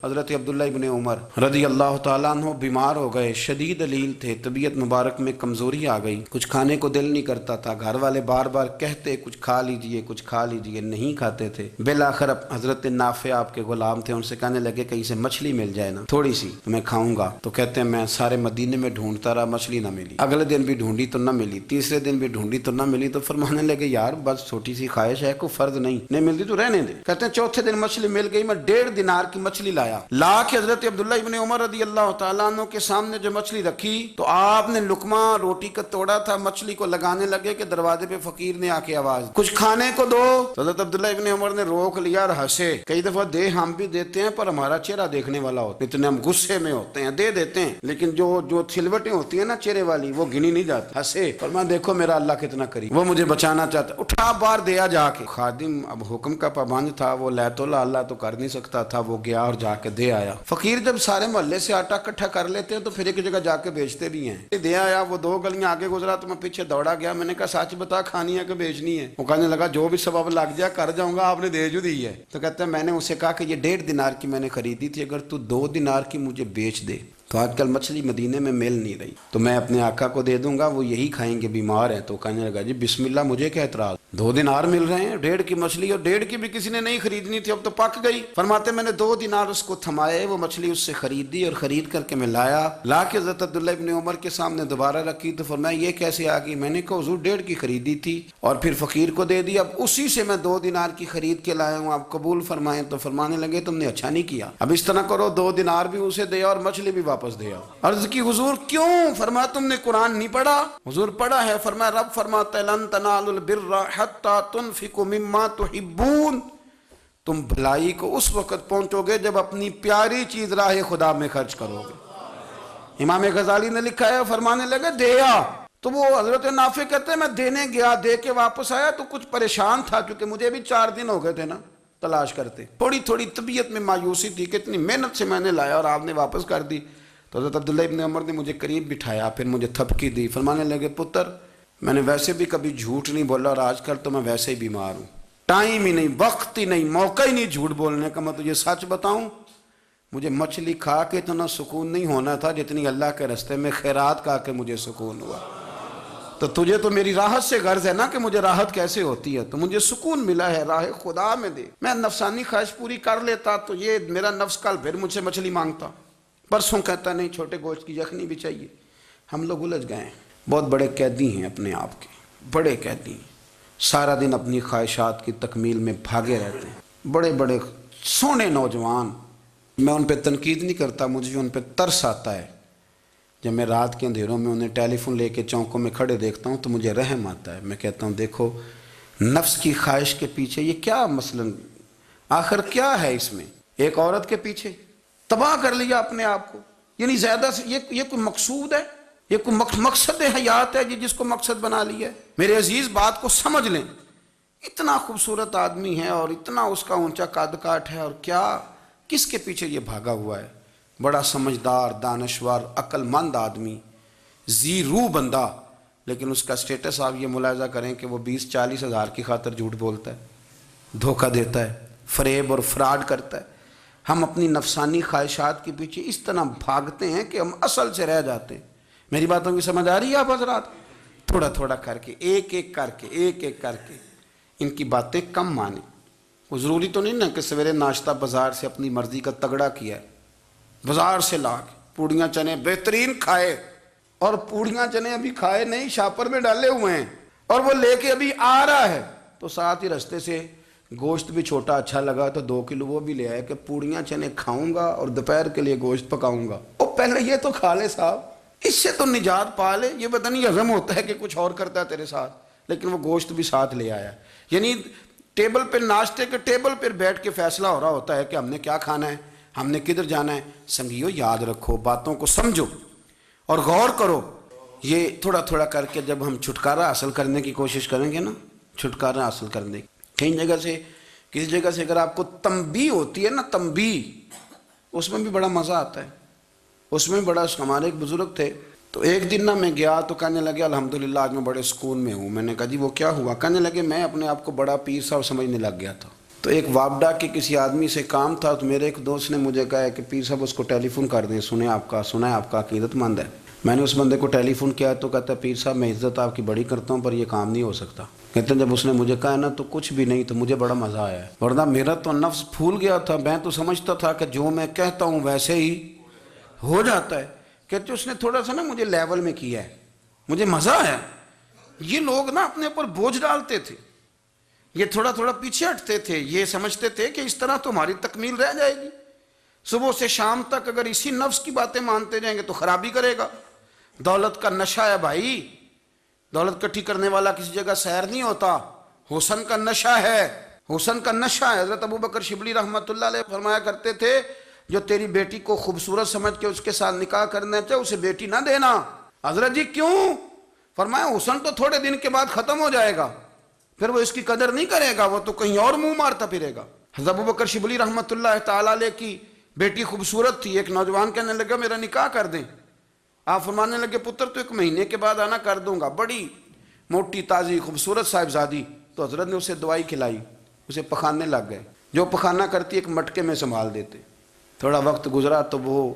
حضرت عبداللہ ابن عمر رضی اللہ تعالیٰ عنہ بیمار ہو گئے، شدید علیل تھے، طبیعت مبارک میں کمزوری آ گئی، کچھ کھانے کو دل نہیں کرتا تھا، گھر والے بار بار کہتے کچھ کھا لیجئے کچھ کھا لیجئے، نہیں کھاتے تھے۔ بالآخر حضرت نافع آپ کے غلام تھے، ان سے کہنے لگے کہیں سے مچھلی مل جائے نا تھوڑی سی تو میں کھاؤں گا، تو کہتے ہیں میں سارے مدینے میں ڈھونڈتا رہا، مچھلی نہ ملی، اگلے دن بھی ڈھونڈی تو نہ ملی، تیسرے دن بھی ڈھونڈی تو نہ ملی، تو فرمانے لگے یار بس چھوٹی سی خواہش ہے، کوئی فرض نہیں ملتی تو رہنے دے۔ کہتے ہیں چوتھے دن مچھلی مل گئی، میں 1.5 دینار کی مچھلی لایا، لا کے حضرت عبداللہ ابن عمر رضی اللہ تعالیٰ عنہ کے سامنے جو مچھلی رکھی تو آپ نے لقمہ روٹی کا توڑا تھا، مچھلی کو لگانے لگے کہ دروازے پہ فقیر نے آ کے آواز کچھ کھانے کو دو، تو حضرت عبداللہ ابن عمر نے روک لیا اور ہنسے۔ کئی دفعہ دے ہم بھی دیتے ہیں پر ہمارا چہرہ دیکھنے والا ہوتا ہے، اتنے ہم غصے میں ہوتے ہیں، دے دیتے ہیں، لیکن جو سلوٹیں ہوتی ہیں نا چہرے والی وہ گنی نہیں جاتی۔ ہنسے فرمایا دیکھو میرا اللہ کتنا قریب، وہ مجھے بچانا چاہتا، اٹھا بار دیا جا کے۔ خادم اب حکم کا پابند تھا، وہ لیت اللہ تو کر نہیں سکتا تھا، وہ گیا اور جا کے دے آیا۔ فقیر جب سارے محلے سے آٹا اکٹھا کر لیتے ہیں تو پھر ایک جگہ جا کے بیچتے بھی ہیں۔ دے آیا، وہ 2 گلیاں آگے گزرا تو میں پیچھے دوڑا گیا، میں نے کہا سچ بتا کھانی ہے کہ بیچنی ہے؟ وہ کہنے لگا جو بھی سبب لگ جائے کر جاؤں گا، آپ نے دے جو دی ہے۔ تو کہتے ہیں میں نے اسے کہا کہ یہ 1.5 دینار کی میں نے خریدی تھی، اگر تو 2 دینار کی مجھے بیچ دے تو آج کل مچھلی مدینے میں مل نہیں رہی تو میں اپنے آقا کو دے دوں گا، وہ یہی کھائیں گے، بیمار ہیں۔ تو کہنے لگا جی بسم اللہ، مجھے کیا اعتراض، 2 دینار مل رہے ہیں، 1.5 کی مچھلی، اور 1.5 کی بھی کسی نے نہیں خریدنی تھی، اب تو پک گئی۔ فرماتے میں نے 2 دینار اس کو تھمائے، وہ مچھلی اس سے خریدی اور خرید کر کے میں لا کے حضرت عبداللہ ابن عمر کے سامنے دوبارہ رکھی تو فرمایا یہ کیسے آ گئی؟ میں نے کہا حضور 1.5 کی خریدی تھی اور پھر فقیر کو دے دی، اب اسی سے میں 2 دینار کی خرید کے لایا ہوں، آپ قبول فرمائیں۔ تو فرمانے لگے تم نے اچھا نہیں کیا، اب اس طرح کرو 2 دینار بھی اسے دے اور مچھلی بھی واپس دے آؤ۔ عرض کی حضور کیوں؟ فرمایا تم نے قرآن نہیں پڑھا؟ حضور پڑھا ہے۔ فرمایا رب فرماتا ہے لن تنالوا البر حتی تنفقوا مما تحبون، تم بھلائی کو اس وقت پہنچو گے جب اپنی پیاری چیز راہ خدا میں خرچ کرو گے۔ امام غزالی نے لکھا ہے، فرمانے لگے دیا، تو وہ حضرت نافع کہتے ہیں میں دینے گیا، دے کے واپس آیا تو کچھ پریشان تھا کیونکہ مجھے بھی 4 دن ہو گئے تھے نا تلاش کرتے، تھوڑی تھوڑی طبیعت میں مایوسی تھی کہ اتنی محنت سے میں نے لایا اور آپ نے واپس کر دی۔ تو حضرت عبداللہ ابن عمر نے مجھے قریب بٹھایا، پھر مجھے تھپکی دی، فرمانے لگے پتر میں نے ویسے بھی کبھی جھوٹ نہیں بولا اور آج کل تو میں ویسے ہی بیمار ہوں، ٹائم ہی نہیں، وقت ہی نہیں، موقع ہی نہیں جھوٹ بولنے کا، میں تجھے سچ بتاؤں مجھے مچھلی کھا کے اتنا سکون نہیں ہونا تھا جتنی اللہ کے راستے میں خیرات کھا کے مجھے سکون ہوا۔ تو تجھے تو میری راحت سے غرض ہے نا کہ مجھے راحت کیسے ہوتی ہے، تو مجھے سکون ملا ہے راہ خدا میں دے، میں نفسانی خواہش پوری کر لیتا تو یہ میرا نفس کل پھر مجھ سے مچھلی مانگتا، پرسوں کہتا نہیں چھوٹے گوشت کی یخنی بھی چاہیے۔ ہم لوگ الجھ گئے ہیں، بہت بڑے قیدی ہیں اپنے آپ کے، بڑے قیدی ہیں، سارا دن اپنی خواہشات کی تکمیل میں بھاگے رہتے ہیں، بڑے بڑے سونے نوجوان، میں ان پہ تنقید نہیں کرتا، مجھے ان پہ ترس آتا ہے، جب میں رات کے اندھیروں میں انہیں ٹیلی فون لے کے چوکوں میں کھڑے دیکھتا ہوں تو مجھے رحم آتا ہے، میں کہتا ہوں دیکھو نفس کی خواہش کے پیچھے یہ کیا مثلاً آخر کیا ہے اس میں، ایک عورت کے پیچھے تباہ کر لیا اپنے آپ کو، یعنی زیادہ سے یہ کوئی مقصود ہے، یہ کوئی مقصد حیات ہے جس کو مقصد بنا لیا ہے؟ میرے عزیز بات کو سمجھ لیں، اتنا خوبصورت آدمی ہے اور اتنا اس کا اونچا قد کاٹ ہے، اور کیا کس کے پیچھے یہ بھاگا ہوا ہے؟ بڑا سمجھدار، دانشور، عقل مند آدمی، ذی روح بندہ، لیکن اس کا سٹیٹس آپ یہ ملاحظہ کریں کہ وہ 20-40 ہزار کی خاطر جھوٹ بولتا ہے، دھوکہ دیتا ہے، فریب اور فراڈ کرتا ہے۔ ہم اپنی نفسانی خواہشات کے پیچھے اس طرح بھاگتے ہیں کہ ہم اصل سے رہ جاتے ہیں۔ میری باتوں کی سمجھ آ رہی ہے آپ حضرات؟ تھوڑا تھوڑا کر کے، ایک ایک کر کے ان کی باتیں کم مانیں۔ وہ ضروری تو نہیں نا کہ سویرے ناشتہ بازار سے اپنی مرضی کا تگڑا کیا ہے، بازار سے لا کے پوڑیاں چنے بہترین کھائے، اور پوڑیاں چنے ابھی کھائے نہیں، شاپر میں ڈالے ہوئے ہیں، اور وہ لے کے ابھی آ رہا ہے تو ساتھ ہی رستے سے گوشت بھی چھوٹا اچھا لگا تو 2 کلو وہ بھی لے آئے کہ پوڑیاں چنے کھاؤں گا اور دوپہر کے لیے گوشت پکاؤں گا۔ وہ پہلے یہ تو کھا لے صاحب، اس سے تو نجات پا لے، یہ پتہ نہیں ہضم ہوتا ہے کہ کچھ اور کرتا ہے تیرے ساتھ، لیکن وہ گوشت بھی ساتھ لے آیا، یعنی ٹیبل پہ، ناشتے کے ٹیبل پر بیٹھ کے فیصلہ ہو رہا ہوتا ہے کہ ہم نے کیا کھانا ہے، ہم نے کدھر جانا ہے۔ سنگیو یاد رکھو، باتوں کو سمجھو اور غور کرو، یہ تھوڑا تھوڑا کر کے جب ہم چھٹکارا حاصل کرنے کی کوشش کریں گے نا، چھٹکارا حاصل کرنے کئی جگہ سے، کسی جگہ سے اگر آپ کو تنبیہ ہوتی ہے نا، تنبیہ، اس میں بھی بڑا مزہ آتا ہے، اس میں بڑا، ہمارے ایک بزرگ تھے تو ایک دن نہ میں گیا تو کہنے لگے الحمدللہ آج میں بڑے سکون میں ہوں۔ میں نے کہا جی وہ کیا ہوا؟ کہنے لگے میں اپنے آپ کو بڑا پیر صاحب سمجھنے لگ گیا تھا، تو ایک وابڈا کے کسی آدمی سے کام تھا، تو میرے ایک دوست نے مجھے کہا ہے کہ پیر صاحب اس کو ٹیلی فون کر دیں، سنا ہے آپ کا عقیدت مند ہے۔ میں نے اس بندے کو ٹیلی فون کیا تو کہتا ہے پیر صاحب میں عزت آپ کی بڑی کرتا ہوں پر یہ کام نہیں ہو سکتا۔ کہتے ہیں جب اس نے مجھے کہا نا تو کچھ بھی نہیں، تو مجھے بڑا مزہ آیا ہے، ورنہ میرا تو نفس پھول گیا تھا، میں تو سمجھتا تھا کہ جو میں کہتا ہوں ویسے ہی ہو جاتا ہے۔ کہتے اس نے تھوڑا سا نا مجھے لیول میں کیا ہے، مجھے مزہ آیا۔ یہ لوگ نا اپنے اوپر بوجھ ڈالتے تھے، یہ تھوڑا تھوڑا پیچھے ہٹتے تھے، یہ سمجھتے تھے کہ اس طرح تو ہماری تکمیل رہ جائے گی، صبح سے شام تک اگر اسی نفس کی باتیں مانتے جائیں گے تو خرابی کرے گا۔ دولت کا نشہ ہے بھائی، دولت کٹھی کرنے والا کسی جگہ سیر نہیں ہوتا، حسن کا نشہ ہے، حسن کا نشہ ہے۔ حضرت ابو بکر شبلی رحمۃ اللہ علیہ فرمایا کرتے تھے جو تیری بیٹی کو خوبصورت سمجھ کے اس کے ساتھ نکاح کرنا چاہے اسے بیٹی نہ دینا۔ حضرت جی کیوں؟ فرمایا حسن تو تھوڑے دن کے بعد ختم ہو جائے گا، پھر وہ اس کی قدر نہیں کرے گا، وہ تو کہیں اور منہ مارتا پھرے گا۔ حضرت ابو بکر شبلی رحمۃ اللہ تعالیٰ علیہ کی بیٹی خوبصورت تھی، ایک نوجوان کہنے لگا میرا نکاح کر دیں۔ آپ فرمانے لگے پتر تو 1 مہینے کے بعد آنا، کر دوں گا، بڑی موٹی تازی خوبصورت صاحبزادی۔ تو حضرت نے اسے دوائی کھلائی، اسے پخانے لگ گئے، جو پخانہ کرتی ایک مٹکے میں سنبھال دیتے۔ تھوڑا وقت گزرا تو وہ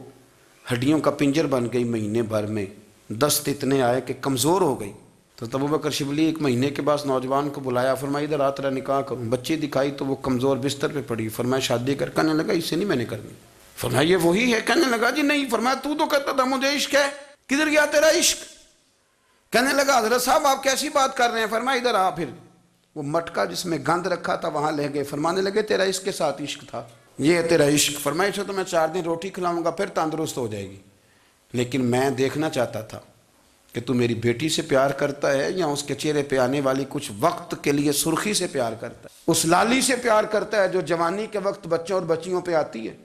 ہڈیوں کا پنجر بن گئی، مہینے بھر میں دست اتنے آئے کہ کمزور ہو گئی۔ تو ابو بکر شبلی 1 مہینے کے بعد نوجوان کو بلایا، فرمایا ادھر آ تیرا نکاح کروں۔ بچی دکھائی تو وہ کمزور بستر پہ پڑی، فرمایا شادی کر، کہنے لگا اس سے نہیں میں نے کرنی۔ فرمایا یہ وہی ہے؟ کہنے لگا جی نہیں۔ فرمایا تو کہتا تھا مجھے عشق ہے، کدھر گیا تیرا عشق؟ کہنے لگا حضرت صاحب آپ کیسی بات کر رہے ہیں؟ فرمایا ادھر آ۔ پھر وہ مٹکا جس میں گند رکھا تھا وہاں لے گئے، فرمانے لگے تیرا اس کے ساتھ عشق تھا، یہ ہے تیرا عشق۔ فرمایا اسے تو میں 4 دن روٹی کھلاؤں گا پھر تندرست ہو جائے گی، لیکن میں دیکھنا چاہتا تھا کہ تو میری بیٹی سے پیار کرتا ہے یا اس کے چہرے پہ آنے والی کچھ وقت کے لیے سرخی سے پیار کرتا ہے، اس لالی سے پیار کرتا ہے جو جوانی کے وقت بچوں اور بچیوں پہ آتی ہے۔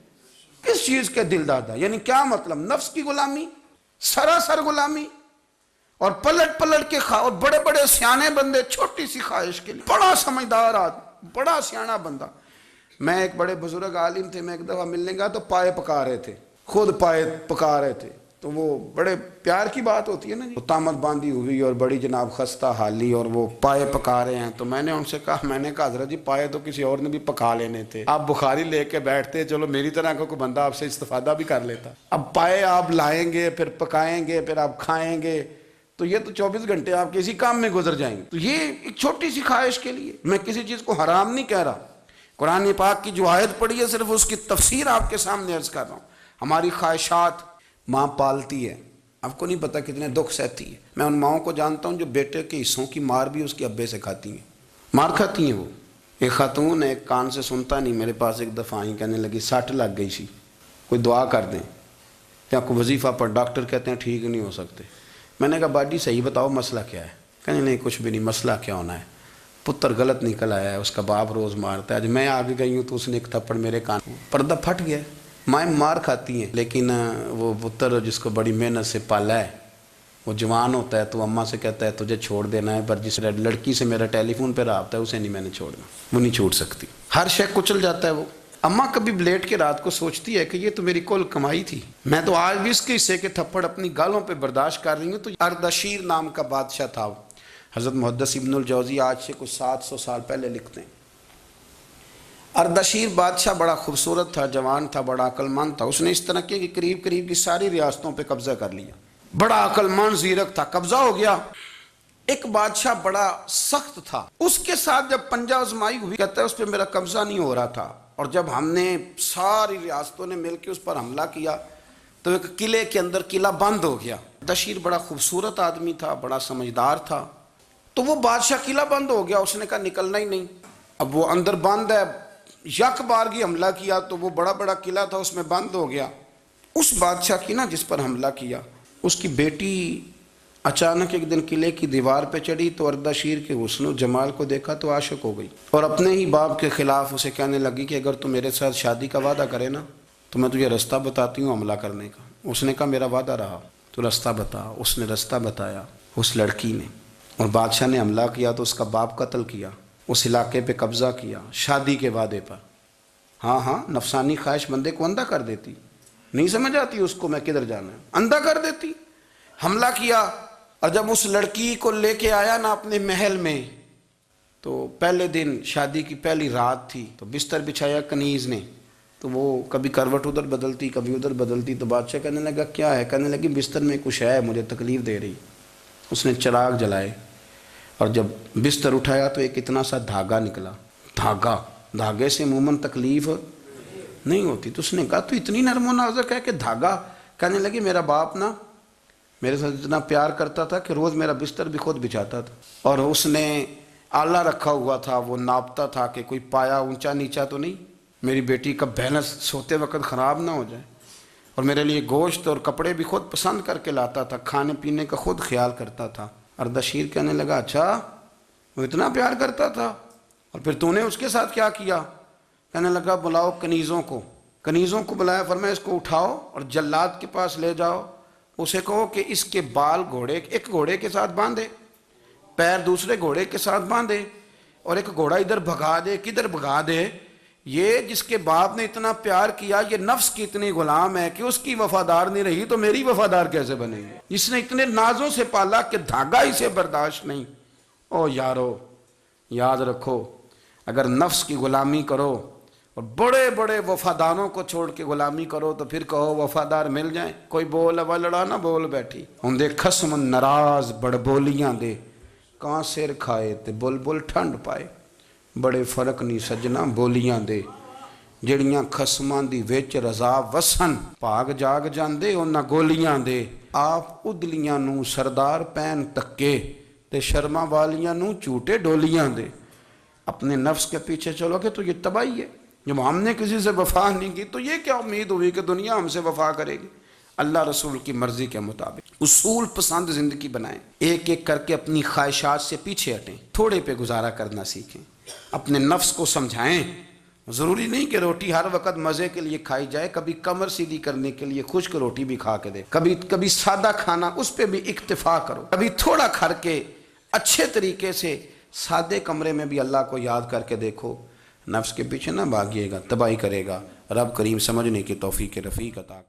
کس چیز کے دل دادا؟ یعنی کیا مطلب؟ نفس کی غلامی، سراسر غلامی، اور پلٹ پلٹ کے اور بڑے بڑے سیانے بندے چھوٹی سی خواہش کے لیے، بڑا سمجھدار آدمی، بڑا سیانا بندہ۔ میں ایک بڑے بزرگ عالم تھے، میں ایک دفعہ ملنے گیا تو پائے پکا رہے تھے، خود پائے پکا رہے تھے، تو وہ بڑے پیار کی بات ہوتی ہے نا جی، وہ تامت باندھی ہوئی اور بڑی جناب خستہ حالی اور وہ پائے پکا رہے ہیں۔ تو میں نے ان سے کہا، میں نے کہا حضرت جی پائے تو کسی اور نے بھی پکا لینے تھے، آپ بخاری لے کے بیٹھتے، چلو میری طرح کا کوئی بندہ آپ سے استفادہ بھی کر لیتا۔ اب پائے آپ لائیں گے، پھر پکائیں گے، پھر آپ کھائیں گے، تو یہ تو 24 گھنٹے آپ کسی کام میں گزر جائیں گے۔ تو یہ ایک چھوٹی سی خواہش کے لیے، میں کسی چیز کو حرام نہیں کہہ رہا، قرآن پاک کی جو آیت پڑھی ہے صرف اس کی تفسیر آپ کے سامنے عرض کر رہا ہوں۔ ہماری خواہشات ماں پالتی ہے، آپ کو نہیں پتا کتنے دکھ سہتی ہے۔ میں ان ماؤں کو جانتا ہوں جو بیٹے کے حصوں کی مار بھی اس کے ابے سے کھاتی ہیں، مار کھاتی ہیں وہ۔ ایک خاتون ایک کان سے سنتا نہیں، میرے پاس ایک دفعہ آئی، کہنے لگی 60 لگ گئی سی، کوئی دعا کر دیں یا کوئی وظیفہ پر، ڈاکٹر کہتے ہیں ٹھیک نہیں ہو سکتے۔ میں نے کہا باجی صحیح بتاؤ مسئلہ کیا ہے؟ کہنے نہیں کچھ بھی نہیں، مسئلہ کیا ہونا ہے، پتر غلط نکل آیا ہے، اس کا باپ روز مارتا ہے، آج میں آگے گئی ہوں تو اس نے ایک تھپڑ میرے کان، پردہ پھٹ گیا۔ مائیں مار کھاتی ہیں لیکن وہ پتر جس کو بڑی محنت سے پالا ہے وہ جوان ہوتا ہے تو اماں سے کہتا ہے تجھے چھوڑ دینا ہے، پر جس لڑکی سے میرا ٹیلی فون پہ رابطہ ہے اسے نہیں میں نے چھوڑنا، وہ نہیں چھوڑ سکتی، ہر شے کچل جاتا ہے وہ۔ اماں کبھی لیٹ کے رات کو سوچتی ہے کہ یہ تو میری کل کمائی تھی، میں تو آج بھی اس کے حصے کے تھپڑ اپنی گالوں پہ برداشت کر رہی ہوں۔ تو اردشیر نام کا بادشاہ تھا، حضرت محدث ابن الجوزی آج سے کچھ 700 سال پہلے لکھتے ہیں۔ اردشیر بادشاہ بڑا خوبصورت تھا، جوان تھا، بڑا عقل مند تھا، اس نے اس طرح کیا کہ قریب قریب کی ساری ریاستوں پہ قبضہ کر لیا، بڑا عقل مند زیرک تھا، قبضہ ہو گیا۔ ایک بادشاہ بڑا سخت تھا، اس کے ساتھ جب پنجہ آزمائی ہوئی، کہتا ہے اس پہ میرا قبضہ نہیں ہو رہا تھا، اور جب ہم نے ساری ریاستوں نے مل کے اس پر حملہ کیا تو ایک قلعے کے اندر قلعہ بند ہو گیا۔ اردشیر بڑا خوبصورت آدمی تھا، بڑا سمجھدار تھا، تو وہ بادشاہ قلعہ بند ہو گیا، اس نے کہا نکلنا ہی نہیں، اب وہ اندر بند ہے، یک بارگی حملہ کیا تو وہ بڑا بڑا قلعہ تھا اس میں بند ہو گیا۔ اس بادشاہ کی نا جس پر حملہ کیا، اس کی بیٹی اچانک ایک دن قلعے کی دیوار پہ چڑھی تو اردشیر کے حسن و جمال کو دیکھا تو عاشق ہو گئی، اور اپنے ہی باپ کے خلاف اسے کہنے لگی کہ اگر تو میرے ساتھ شادی کا وعدہ کرے نا تو میں تجھے رستہ بتاتی ہوں حملہ کرنے کا۔ اس نے کہا میرا وعدہ رہا، تو رستہ بتا۔ اس نے رستہ بتایا اس لڑکی نے، اور بادشاہ نے حملہ کیا تو اس کا باپ قتل کیا، اس علاقے پہ قبضہ کیا شادی کے وعدے پر۔ ہاں نفسانی خواہش بندے کو اندھا کر دیتی، نہیں سمجھ آتی اس کو میں کدھر جانا ہے، اندھا کر دیتی۔ حملہ کیا، اور جب اس لڑکی کو لے کے آیا نا اپنے محل میں تو پہلے دن شادی کی پہلی رات تھی، تو بستر بچھایا کنیز نے، تو وہ کبھی کروٹ ادھر بدلتی کبھی ادھر بدلتی، تو بادشاہ کہنے لگا کیا ہے؟ کہنے لگی بستر میں کچھ ہے، مجھے تکلیف دے رہی۔ اس نے چراغ جلائے اور جب بستر اٹھایا تو ایک اتنا سا دھاگا نکلا۔ دھاگے سے عموماً تکلیف نہیں ہوتی، تو اس نے کہا تو اتنی نرم و نازک ہے کہ دھاگا؟ کہنے لگی میرا باپ نا میرے ساتھ اتنا پیار کرتا تھا کہ روز میرا بستر بھی خود بچھاتا تھا، اور اس نے آلہ رکھا ہوا تھا، وہ ناپتا تھا کہ کوئی پایا اونچا نیچا تو نہیں، میری بیٹی کا بیلنس سوتے وقت خراب نہ ہو جائے، اور میرے لیے گوشت اور کپڑے بھی خود پسند کر کے لاتا تھا، کھانے پینے کا خود خیال کرتا تھا۔ اردشیر کہنے لگا اچھا وہ اتنا پیار کرتا تھا، اور پھر تو نے اس کے ساتھ کیا کیا؟ کہنے لگا بلاؤ کنیزوں کو بلایا، فرمایا اس کو اٹھاؤ اور جلاد کے پاس لے جاؤ، اسے کہو کہ اس کے بال ایک گھوڑے کے ساتھ باندھے، پیر دوسرے گھوڑے کے ساتھ باندھے، اور ایک گھوڑا ادھر بھگا دے کدھر بھگا دے، یہ جس کے باپ نے اتنا پیار کیا یہ نفس کی اتنی غلام ہے کہ اس کی وفادار نہیں رہی تو میری وفادار کیسے بنے گی؟ جس نے اتنے نازوں سے پالا کہ دھاگا اسے برداشت نہیں۔ او یارو یاد رکھو، اگر نفس کی غلامی کرو اور بڑے بڑے وفاداروں کو چھوڑ کے غلامی کرو تو پھر کہو وفادار مل جائیں، کوئی بول اب لڑا نہ بول بیٹھی ہوں دے خسم ناراض بڑ بولیاں دے، کہاں سر کھائے تے بلبل ٹھنڈ پائے، بڑے فرق نہیں سجنا بولیاں دے، جڑیاں خسماں دی وچ رضا وسن، پاگ جاگ جاندے انہاں گولیاں دے، آپ ادلیاں نو سردار پین تکے تے شرما والیاں نو چوٹے ڈولیاں دے۔ اپنے نفس کے پیچھے چلو گے تو یہ تباہی ہے۔ جب ہم نے کسی سے وفا نہیں کی تو یہ کیا امید ہوئی کہ دنیا ہم سے وفا کرے گی؟ اللہ رسول کی مرضی کے مطابق اصول پسند زندگی بنائیں، ایک ایک کر کے اپنی خواہشات سے پیچھے ہٹیں، تھوڑے پہ گزارا کرنا سیکھیں، اپنے نفس کو سمجھائیں۔ ضروری نہیں کہ روٹی ہر وقت مزے کے لیے کھائی جائے، کبھی کمر سیدھی کرنے کے لیے خشک روٹی بھی کھا کے دے، کبھی سادہ کھانا اس پہ بھی اکتفا کرو، کبھی تھوڑا کھا کے اچھے طریقے سے سادے کمرے میں بھی اللہ کو یاد کر کے دیکھو۔ نفس کے پیچھے نہ بھاگیے گا، تباہی کرے گا۔ رب کریم سمجھنے کی توفیق رفیق عطا کرے۔